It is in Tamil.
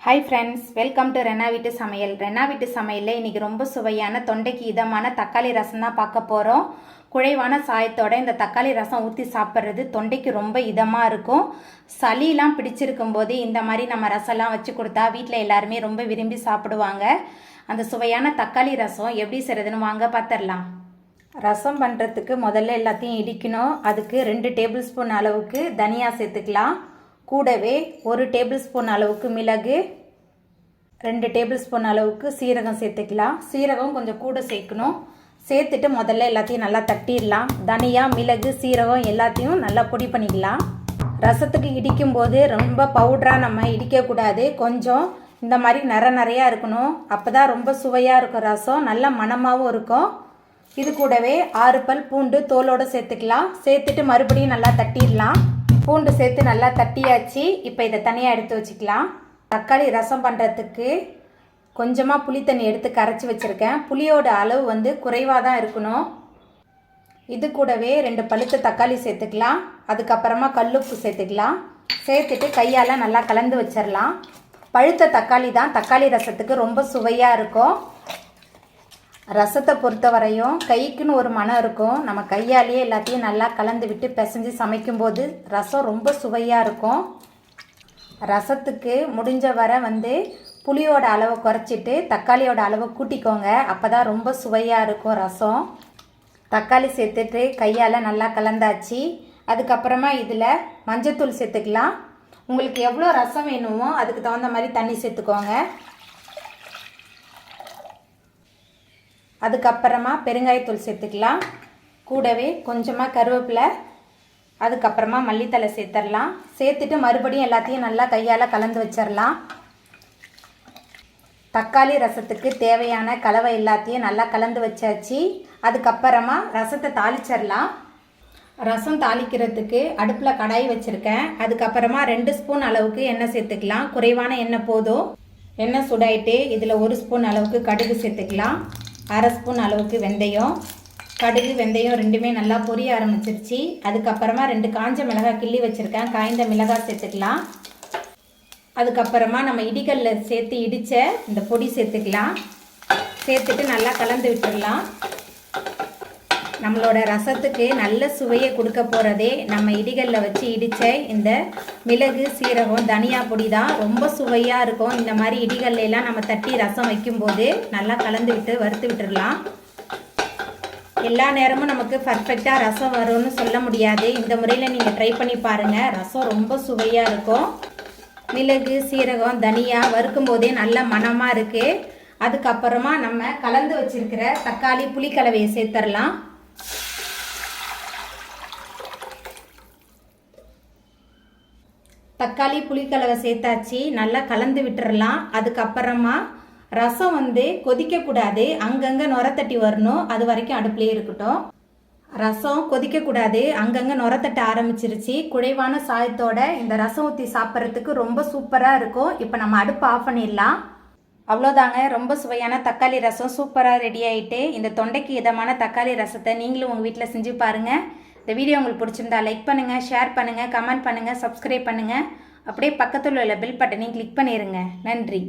Hi friends, welcome to Renna வீட்டு சமையல். ரென்னா வீட்டு சமையலில் இன்றைக்கி ரொம்ப சுவையான தொண்டைக்கு இதமான தக்காளி ரசம் தான் பார்க்க போகிறோம். குழைவான சாயத்தோட இந்த தக்காளி ரசம் ஊற்றி சாப்பிட்றது தொண்டைக்கு ரொம்ப இதமாக இருக்கும். சளிலாம் பிடிச்சிருக்கும் போது இந்த மாதிரி நம்ம ரசம்லாம் வச்சு கொடுத்தா வீட்டில் எல்லாருமே ரொம்ப விரும்பி சாப்பிடுவாங்க. அந்த சுவையான தக்காளி ரசம் எப்படி செய்கிறதுன்னு வாங்க பார்த்துடலாம். ரசம் பண்ணுறதுக்கு முதல்ல எல்லாத்தையும் இடிக்கணும். அதுக்கு 2 டேபிள் ஸ்பூன் அளவுக்கு தனியா சேர்த்துக்கலாம். கூடவே 1 டேபிள் ஸ்பூன் அளவுக்கு மிளகு, 2 டேபிள் ஸ்பூன் அளவுக்கு சீரகம் சேர்த்துக்கலாம். சீரகம் கொஞ்சம் கூட சேர்க்கணும். சேர்த்துட்டு முதல்ல எல்லாத்தையும் நல்லா தட்டிடலாம். தனியா, மிளகு, சீரகம் எல்லாத்தையும் நல்லா பொடி பண்ணிக்கலாம். ரசத்துக்கு இடிக்கும்போது ரொம்ப பவுடராக நம்ம இடிக்கக்கூடாது. கொஞ்சம் இந்த மாதிரி நிறையா இருக்கணும். அப்போ தான் ரொம்ப சுவையாக இருக்கும். ரசம் நல்ல மணமாகவும் இருக்கும். இது கூடவே 6 பல் பூண்டு தோலோடு சேர்த்துக்கலாம். சேர்த்துட்டு மறுபடியும் நல்லா தட்டிடலாம். பூண்டு சேர்த்து நல்லா தட்டியாச்சு. இப்போ இதை தனியாக எடுத்து வச்சுக்கலாம். தக்காளி ரசம் பண்ணுறதுக்கு கொஞ்சமாக புளி தண்ணி எடுத்து கரைச்சி வச்சுருக்கேன். புளியோட அளவு குறைவாக தான் இருக்கணும். இது கூடவே 2 பழுத்த தக்காளி சேர்த்துக்கலாம். அதுக்கப்புறமா கல்லுப்பு சேர்த்துக்கலாம். சேர்த்துட்டு கையால் நல்லா கலந்து வச்சிடலாம். பழுத்த தக்காளி தான் தக்காளி ரசத்துக்கு ரொம்ப சுவையாக இருக்கும். ரசத்தை பொறுத்த வரையும் கைக்குன்னு ஒரு மனம் இருக்கும். நம்ம கையாலேயே எல்லாத்தையும் நல்லா கலந்து விட்டு பிசைஞ்சு சமைக்கும்போது ரசம் ரொம்ப சுவையாக இருக்கும். ரசத்துக்கு முடிஞ்ச வரை புளியோட அளவை குறைச்சிட்டு தக்காளியோட அளவை கூட்டிக்கோங்க. அப்போ தான் ரொம்ப சுவையாக இருக்கும் ரசம். தக்காளி சேர்த்துட்டு கையால் நல்லா கலந்தாச்சு. அதுக்கப்புறமா இதில் மஞ்சத்தூள் சேர்த்துக்கலாம். உங்களுக்கு எவ்வளோ ரசம் வேணுமோ அதுக்கு தகுந்த மாதிரி தண்ணி சேர்த்துக்கோங்க. அதுக்கப்புறமா பெருங்காயத்தூள் சேர்த்துக்கலாம். கூடவே கொஞ்சமாக கருவேப்பிலை, அதுக்கப்புறமா மல்லித்தலை சேர்த்துடலாம். சேர்த்துட்டு மறுபடியும் எல்லாத்தையும் நல்லா கையால் கலந்து வச்சிடலாம். தக்காளி ரசத்துக்கு தேவையான கலவை எல்லாத்தையும் நல்லா கலந்து வச்சாச்சு. அதுக்கப்புறமா ரசத்தை தாளிச்சிடலாம். ரசம் தாளிக்கிறதுக்கு அடுப்பில் கடாய் வச்சுருக்கேன். அதுக்கப்புறமா 2 ஸ்பூன் அளவுக்கு எண்ணெய் சேர்த்துக்கலாம். குறைவான எண்ணெய் போதும். எண்ணெய் சுடாயிட்டு இதில் 1 ஸ்பூன் அளவுக்கு கடுகு சேர்த்துக்கலாம். 1/2 ஸ்பூன் அளவுக்கு வெந்தயம். கடுகு வெந்தயம் ரெண்டுமே நல்லா பொரிய ஆரம்பிச்சிருச்சு. அதுக்கப்புறமா 2 காஞ்ச மிளகாய் கிள்ளி வச்சுருக்கேன். காய்ந்த மிளகாய் சேர்த்துக்கலாம். அதுக்கப்புறமா நம்ம இடிகல்ல சேர்த்து இடித்த இந்த பொடி சேர்த்துக்கலாம். சேர்த்துட்டு நல்லா கலந்து விட்டுடலாம். நம்மளோட ரசத்துக்கு நல்ல சுவையை கொடுக்க போகிறதே நம்ம இடிகல்ல வச்சு இடித்த இந்த மிளகு, சீரகம், தனியா பொடி தான். ரொம்ப சுவையாக இருக்கும். இந்த மாதிரி இடிகல்லாம் நம்ம தட்டி ரசம் வைக்கும்போது நல்லா கலந்து விட்டு வறுத்து விட்டுடலாம். எல்லா நேரமும் நமக்கு பர்ஃபெக்டாக ரசம் வரும்னு சொல்ல முடியாது. இந்த முறையில் நீங்கள் ட்ரை பண்ணி பாருங்கள். ரசம் ரொம்ப சுவையாக இருக்கும். மிளகு, சீரகம், தனியா வறுக்கும் போதே நல்ல மணமாக இருக்குது. அதுக்கப்புறமா நம்ம கலந்து வச்சிருக்கிற தக்காளி புளிக்கலவையை சேர்த்துடலாம். தக்காளி புளிக்கலவை சேர்த்தாச்சு. நல்லா கலந்து விட்டுறலாம். அதுக்கப்புறமா ரசம் கொதிக்கக்கூடாது. அங்கங்கே நுரத்தட்டி வரணும். அது வரைக்கும் அடுப்புலேயே இருக்கட்டும். ரசம் கொதிக்கக்கூடாது. அங்கங்கே நுரத்தட்ட ஆரம்பிச்சிருச்சு. குழைவான சாயத்தோட இந்த ரசம் ஊற்றி சாப்பிட்றதுக்கு ரொம்ப சூப்பராக இருக்கும். இப்போ நம்ம அடுப்பு ஆஃப் பண்ணிடலாம். அவ்வளோதாங்க, ரொம்ப சுவையான தக்காளி ரசம் சூப்பராக ரெடி ஆகிட்டு. இந்த தொண்டைக்கு இதமான தக்காளி ரசத்தை நீங்களும் உங்கள் வீட்டில் செஞ்சு பாருங்கள். இந்த வீடியோ உங்களுக்கு பிடிச்சிருந்தா லைக் பண்ணுங்கள், ஷேர் பண்ணுங்கள், கமெண்ட் பண்ணுங்கள், சப்ஸ்கிரைப் பண்ணுங்கள். அப்படியே பக்கத்தில் உள்ள பெல் பட்டனையும் கிளிக் பண்ணிடுங்க. நன்றி.